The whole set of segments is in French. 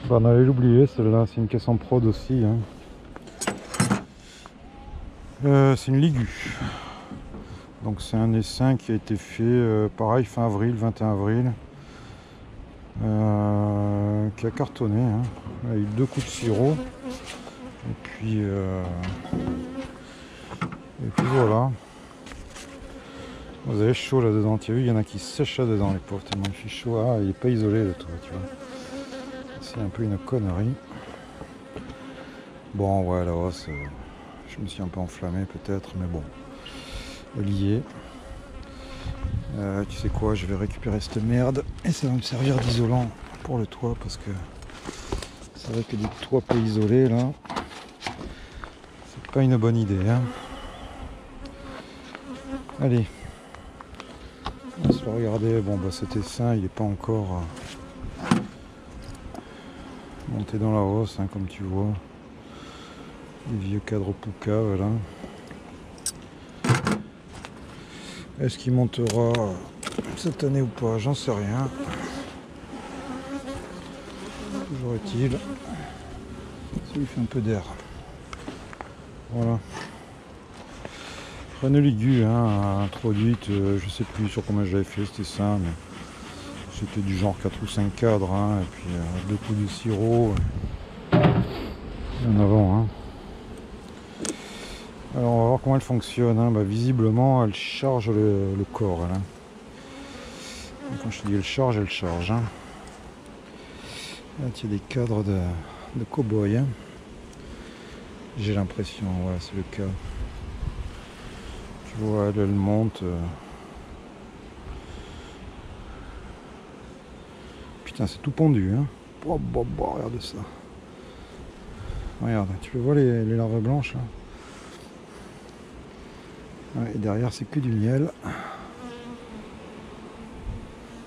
Bah, on allait l'oublier celle-là, c'est une caisse en prod aussi. Hein. C'est une Ligu. Donc c'est un essaim qui a été fait pareil fin avril, 21 avril. Qui a cartonné. Hein. Il a eu 2 coups de sirop. Et puis voilà. Vous avez chaud là-dedans. Tu as vu, il y en a qui sèchent là-dedans, les pauvres, tellement il fait chaud. Ah, il n'est pas isolé le toit, tu vois. C'est un peu une connerie. Bon, ouais, la hausse, je me suis un peu enflammé peut-être, mais bon. Elle y est. Tu sais quoi, je vais récupérer cette merde et ça va me servir d'isolant pour le toit parce que c'est vrai que des toits peu isolés là, c'est pas une bonne idée. Hein. Allez. On va se le regarder. Bon, bah cet essaim, il n'est pas encore monté dans la hausse, hein, comme tu vois. Les vieux cadres Puka, voilà. Est-ce qu'il montera cette année ou pas? J'en sais rien. Toujours est-il, ça lui fait un peu d'air. Voilà. Renault Ligu, hein, introduite, je sais plus sur combien j'avais fait, c'était ça, mais c'était du genre 4 ou 5 cadres, hein, et puis 2 coups de sirop. En avant, hein. Alors on va voir comment elle fonctionne. Hein. Bah, visiblement elle charge le corps. Hein. Quand je te dis elle charge, elle charge. Hein. Là il y a des cadres de cow-boy. Hein. J'ai l'impression, voilà, c'est le cas. Tu vois, elle monte. Putain, c'est tout pendu. Hein. Oh, regarde ça. Regarde, tu le vois les larves blanches là. Ouais, et derrière c'est que du miel.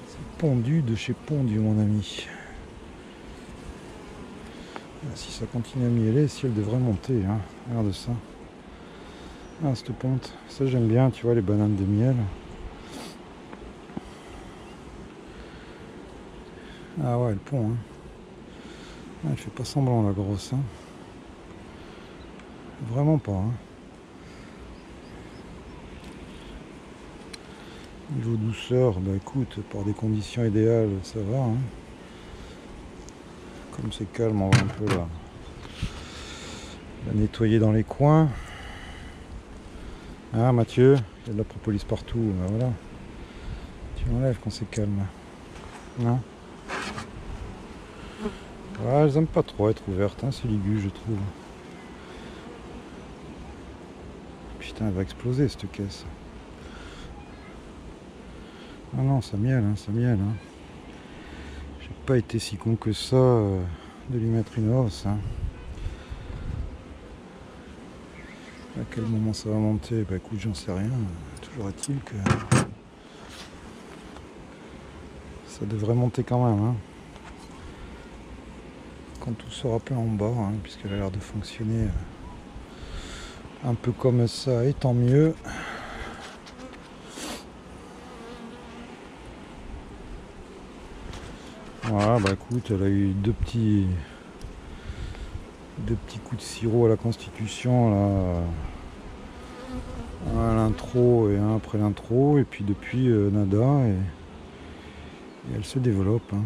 C'est pondu de chez Pondu mon ami. Si ça continue à mieler, si elle devrait monter, hein. Regarde ça. Ah cette ponte, ça j'aime bien, tu vois les bananes de miel. Ah ouais elle pond hein. Ah, elle fait pas semblant la grosse hein. Vraiment pas hein. Niveau douceur, bah écoute, par des conditions idéales, ça va. Hein. Comme c'est calme, on va un peu la nettoyer dans les coins. Ah Mathieu, il y a de la propolis partout, bah, voilà. Tu l'enlèves quand c'est calme. Non. Ah, elles aiment pas trop être ouvertes, hein, c'est Ligu je trouve. Putain, elle va exploser cette caisse. Ah non, ça miel, hein, ça miel. Hein. J'ai pas été si con que ça de lui mettre une hausse. Hein. À quel moment ça va monter? Bah écoute, j'en sais rien. Toujours est-il que ça devrait monter quand même. Hein. Quand tout sera plein en bas, hein, puisqu'elle a l'air de fonctionner un peu comme ça, et tant mieux. Voilà, bah écoute, elle a eu deux petits coups de sirop à la constitution là, un à l'intro et un après l'intro, et puis depuis nada, et elle se développe. Hein.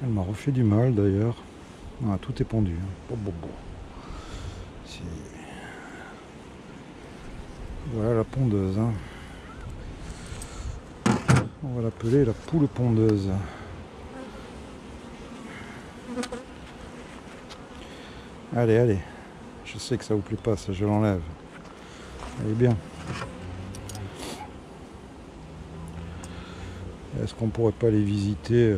Elle m'a refait du mal d'ailleurs. Ah, tout est pendu. Hein. Bon. Voilà la pondeuse. Hein. On va l'appeler la poule pondeuse. Allez. Je sais que ça vous plaît pas, ça je l'enlève. Elle est bien. Est-ce qu'on pourrait pas les visiter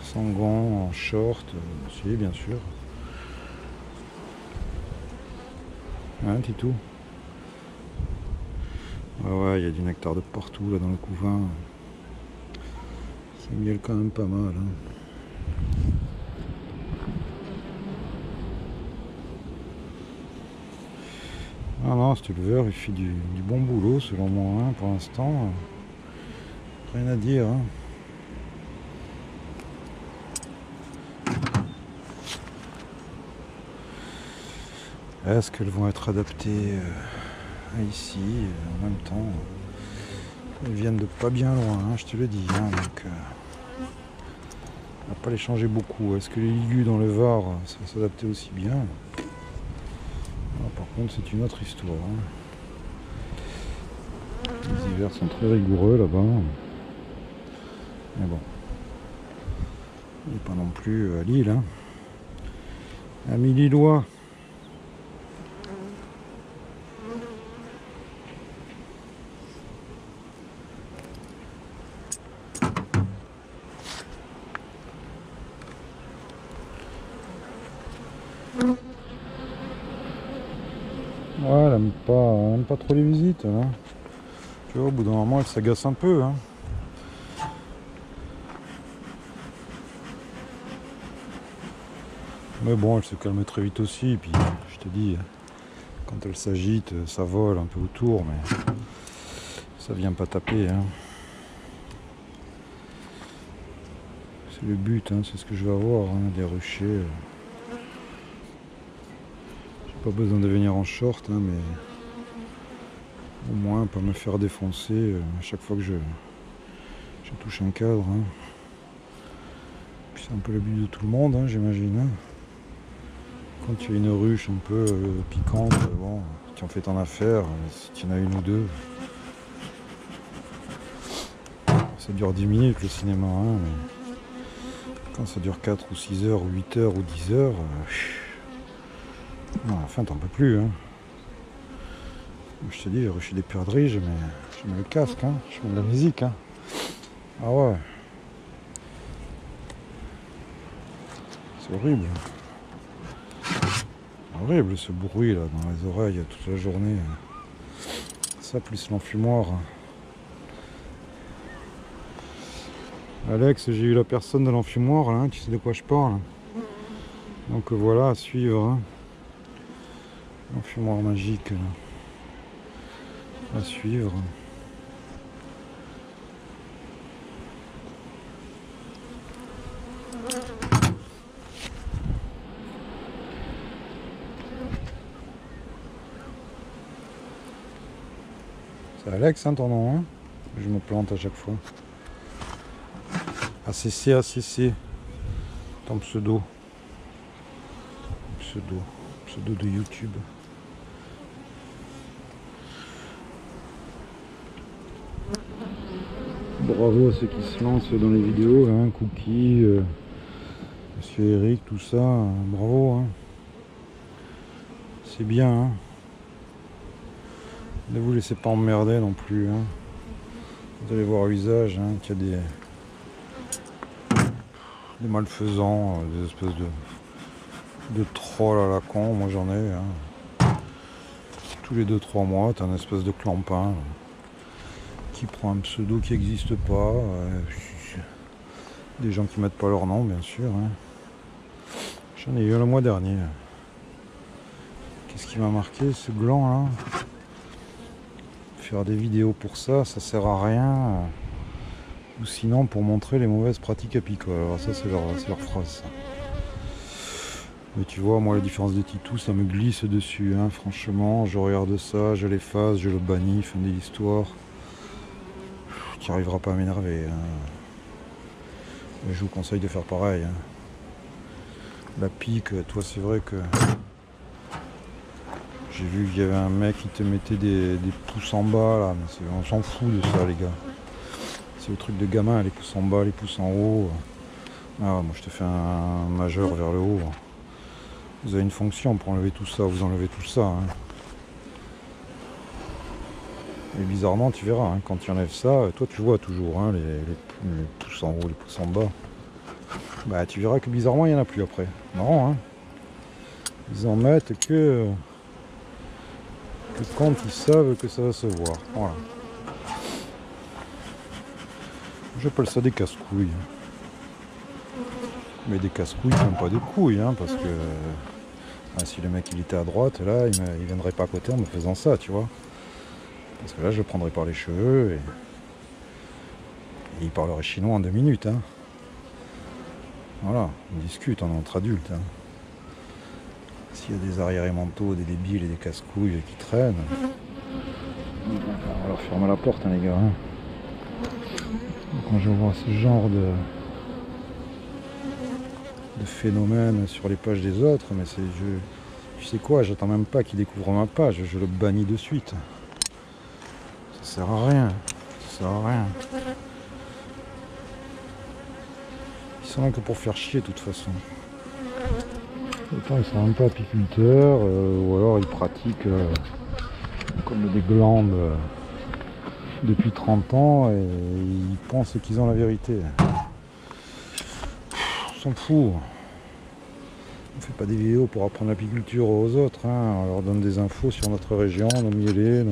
sans gants, en short? Si, bien sûr. Hein, Titou? Ah ouais, il y a du nectar de partout là dans le couvain. Ça miel quand même pas mal. Hein. Ah non, cet éleveur il fait du bon boulot selon moi hein, pour l'instant. Rien à dire. Hein. Est-ce qu'elles vont être adaptées à ici en même temps? Elles viennent de pas bien loin, hein, je te le dis. Hein, donc, on va pas les changer beaucoup. Est-ce que les ligus dans le Var, ça va s'adapter aussi bien? Par contre, c'est une autre histoire. Hein. Les hivers sont très rigoureux là-bas. Mais bon, il n'est pas non plus à Lille. Hein. Amis lillois. Ouais, elle aime pas trop les visites. Hein. Tu vois, au bout d'un moment, elle s'agace un peu. Hein. Mais bon, elle se calme très vite aussi. Et puis, je te dis, quand elle s'agite, ça vole un peu autour, mais ça vient pas taper. Hein. C'est le but, hein, c'est ce que je vais avoir, hein, des ruchers. J'ai pas besoin de venir en short, hein, mais au moins pas me faire défoncer à chaque fois que je touche un cadre. Hein. Puis c'est un peu le but de tout le monde, hein, j'imagine. Hein. Quand tu as une ruche un peu piquante, bon, tu en fais ton affaire, si tu en as une ou deux. Ça dure 10 minutes le cinéma, hein, mais quand ça dure 4 ou 6 heures, ou 8 heures, ou 10 heures, non, à la fin t'en peux plus. Hein. Je te dis, je rushais des perdrix, je mets le casque, hein, je mets de la musique. Hein. Ah ouais. C'est horrible. Horrible ce bruit là dans les oreilles toute la journée. Ça plus l'enfumoir. Alex, j'ai eu la personne de l'enfumoir là, tu sais de quoi je parle. Donc voilà, à suivre. Hein. L'enfumoir magique là. À suivre. C'est Alex, hein, ton nom, hein. Je me plante à chaque fois. ACC, ton pseudo. Pseudo de YouTube. Bravo à ceux qui se lancent dans les vidéos, hein, Cookie, Monsieur Eric, tout ça, bravo. Hein. C'est bien. Hein. Ne vous laissez pas emmerder non plus. Hein. Vous allez voir à l'usage hein, qu'il y a des malfaisants, des espèces de trolls à la con. Moi j'en ai. Hein. Tous les 2-3 mois, t'as un espèce de clampin qui prend un pseudo qui n'existe pas. Des gens qui mettent pas leur nom, bien sûr. Hein. J'en ai eu un le mois dernier. Qu'est-ce qui m'a marqué, ce gland là? Faire des vidéos pour ça, ça sert à rien. Ou sinon pour montrer les mauvaises pratiques apicoles. Alors ça c'est leur phrase. Ça. Mais tu vois, moi la différence de Titou, ça me glisse dessus. Hein. Franchement, je regarde ça, je l'efface, je le bannis, fin de l'histoire. Tu n'arriveras pas à m'énerver. Hein. Je vous conseille de faire pareil. Hein. La pique, toi c'est vrai que j'ai vu qu'il y avait un mec qui te mettait des pouces en bas là, mais on s'en fout de ça les gars. C'est le truc de gamin, les pouces en bas, les pouces en haut. Ah, moi je te fais un majeur vers le haut. Vous avez une fonction pour enlever tout ça, vous enlevez tout ça. Hein. Et bizarrement tu verras, hein, quand tu enlèves ça, toi tu vois toujours hein, les pouces en haut, les pouces en bas. Bah tu verras que bizarrement il n'y en a plus après. Non, hein. Ils en mettent que quand ils savent que ça va se voir. Voilà. J'appelle ça des casse-couilles. Mais des casse-couilles qui n'ont pas de couilles, hein, parce que si le mec il était à droite, là, il viendrait pas à côté en me faisant ça, tu vois. Parce que là, je le prendrais par les cheveux et il parlerait chinois en 2 minutes. Hein. Voilà, on discute, on est entre adultes. Hein. S'il y a des arriérés mentaux, des débiles et des casse-couilles qui traînent, on va leur fermer la porte, hein, les gars. Hein. Quand je vois ce genre de phénomène sur les pages des autres, mais c'est tu sais quoi, j'attends même pas qu'il découvre ma page, je le bannis de suite. Ça sert à rien. Ça sert à rien. Ils sont là que pour faire chier de toute façon. Autant ils sont même pas apiculteurs, ou alors ils pratiquent comme des glandes depuis 30 ans et ils pensent qu'ils ont la vérité. On s'en fout. On fait pas des vidéos pour apprendre l'apiculture aux autres, hein. On leur donne des infos sur notre région, nos mielés,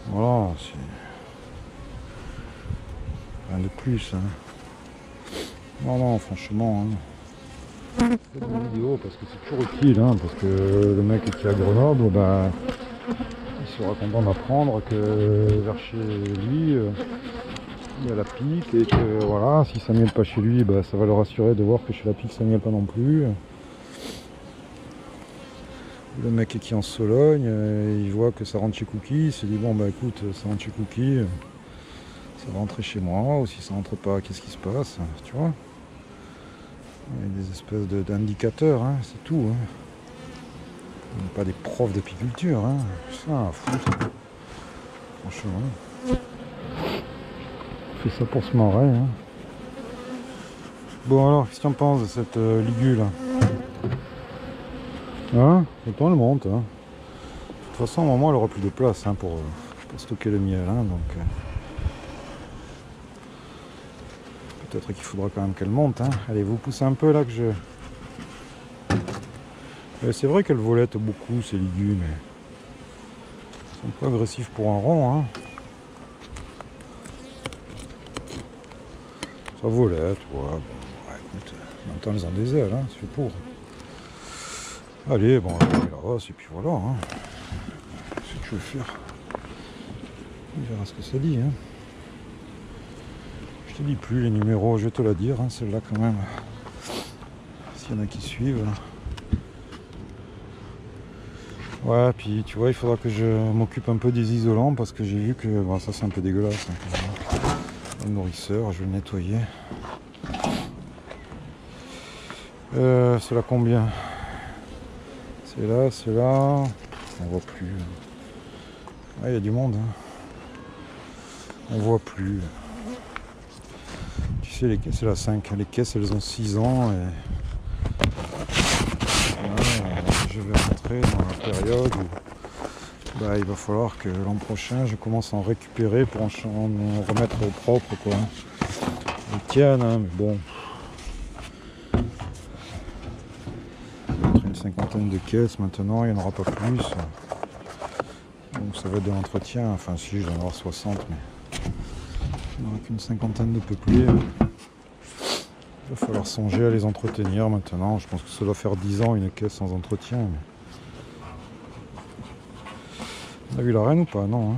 voilà, c'est rien de plus. Hein. Non, franchement, hein. Faites des vidéos parce que c'est toujours utile, hein, parce que le mec qui est à Grenoble, bah, il sera content d'apprendre que vers chez lui, il y a la pique et que voilà, si ça miele pas chez lui, bah, ça va le rassurer de voir que chez la pique ça miele pas non plus. Le mec qui est en Sologne, il voit que ça rentre chez Cookie, il se dit bon bah écoute, ça rentre chez Cookie, ça va rentrer chez moi, ou si ça rentre pas, qu'est-ce qui se passe, tu vois. Il y a des espèces d'indicateurs, hein, c'est tout. Hein. On n'est pas des profs d'apiculture, hein. Ça, fou. Franchement. On fait ça pour se marrer. Hein. Bon alors, qu'est-ce que tu en penses de cette ligule? Hein? Autant elle monte. Hein. De toute façon, à un moment, elle aura plus de place hein, pour stocker le miel. Hein, donc, peut-être qu'il faudra quand même qu'elle monte. Hein. Allez, vous poussez un peu là que je... C'est vrai qu'elle volette beaucoup ces légumes, mais ils sont pas agressifs pour un rond. Hein. Ça volette, ouais. Bon, ouais, écoute, en même temps elles ont des ailes, hein, c'est fait pour. Allez, bon, on va la hausse et puis voilà. Hein. C'est ce que je vais faire. On verra ce que ça dit. Hein. Je te dis plus les numéros, je vais te la dire, hein, celle-là quand même. S'il y en a qui suivent. Ouais, puis tu vois, il faudra que je m'occupe un peu des isolants parce que j'ai vu que bon, ça c'est un peu dégueulasse. Hein, le nourrisseur, je vais le nettoyer. C'est là combien? C'est là. On voit plus. Ah, il y a du monde. Hein. On voit plus. Tu sais, c'est la 5. Les caisses, elles ont 6 ans. Et... je vais rentrer dans la période où bah, il va falloir que l'an prochain, je commence à en récupérer pour en remettre au propre. Quoi. Ils tiennent, hein, mais bon. Une cinquantaine de caisses maintenant, il n'y en aura pas plus. Donc ça va être de l'entretien. Enfin, si, je vais en avoir 60, mais il n'y aura qu'une cinquantaine de peuplés. Il va falloir songer à les entretenir maintenant. Je pense que ça doit faire 10 ans une caisse sans entretien. Mais... on a vu la reine ou pas? Non. Hein.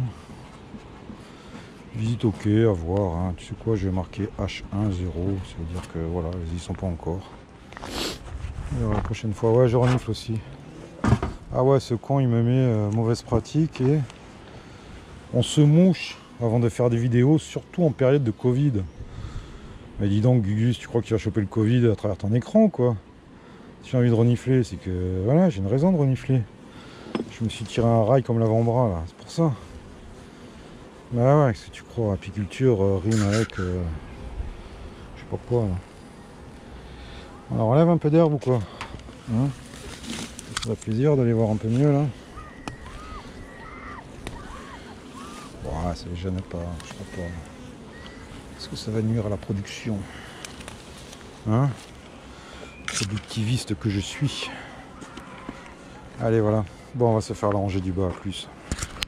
Visite ok, à voir. Hein. Tu sais quoi, je vais marquer H10. Ça veut dire que voilà, ils y sont pas encore. Alors, la prochaine fois, ouais, je renifle aussi. Ah ouais, ce con, il me met mauvaise pratique et on se mouche avant de faire des vidéos, surtout en période de Covid. Mais dis donc, Gugus, tu crois que tu vas choper le Covid à travers ton écran, quoi? Si j'ai envie de renifler, c'est que, voilà, j'ai une raison de renifler. Je me suis tiré un rail comme l'avant-bras, là, c'est pour ça. Bah ouais, qu'est-ce que tu crois, apiculture rime avec, je sais pas quoi, là. Alors, on enlève un peu d'herbe ou quoi? Hein, ça ferait plaisir d'aller voir un peu mieux, là. Ouais, ça les gêne pas, je crois pas. Est-ce que ça va nuire à la production? Hein? Productiviste que je suis. Allez, voilà. Bon, on va se faire la rangée du bas, à plus.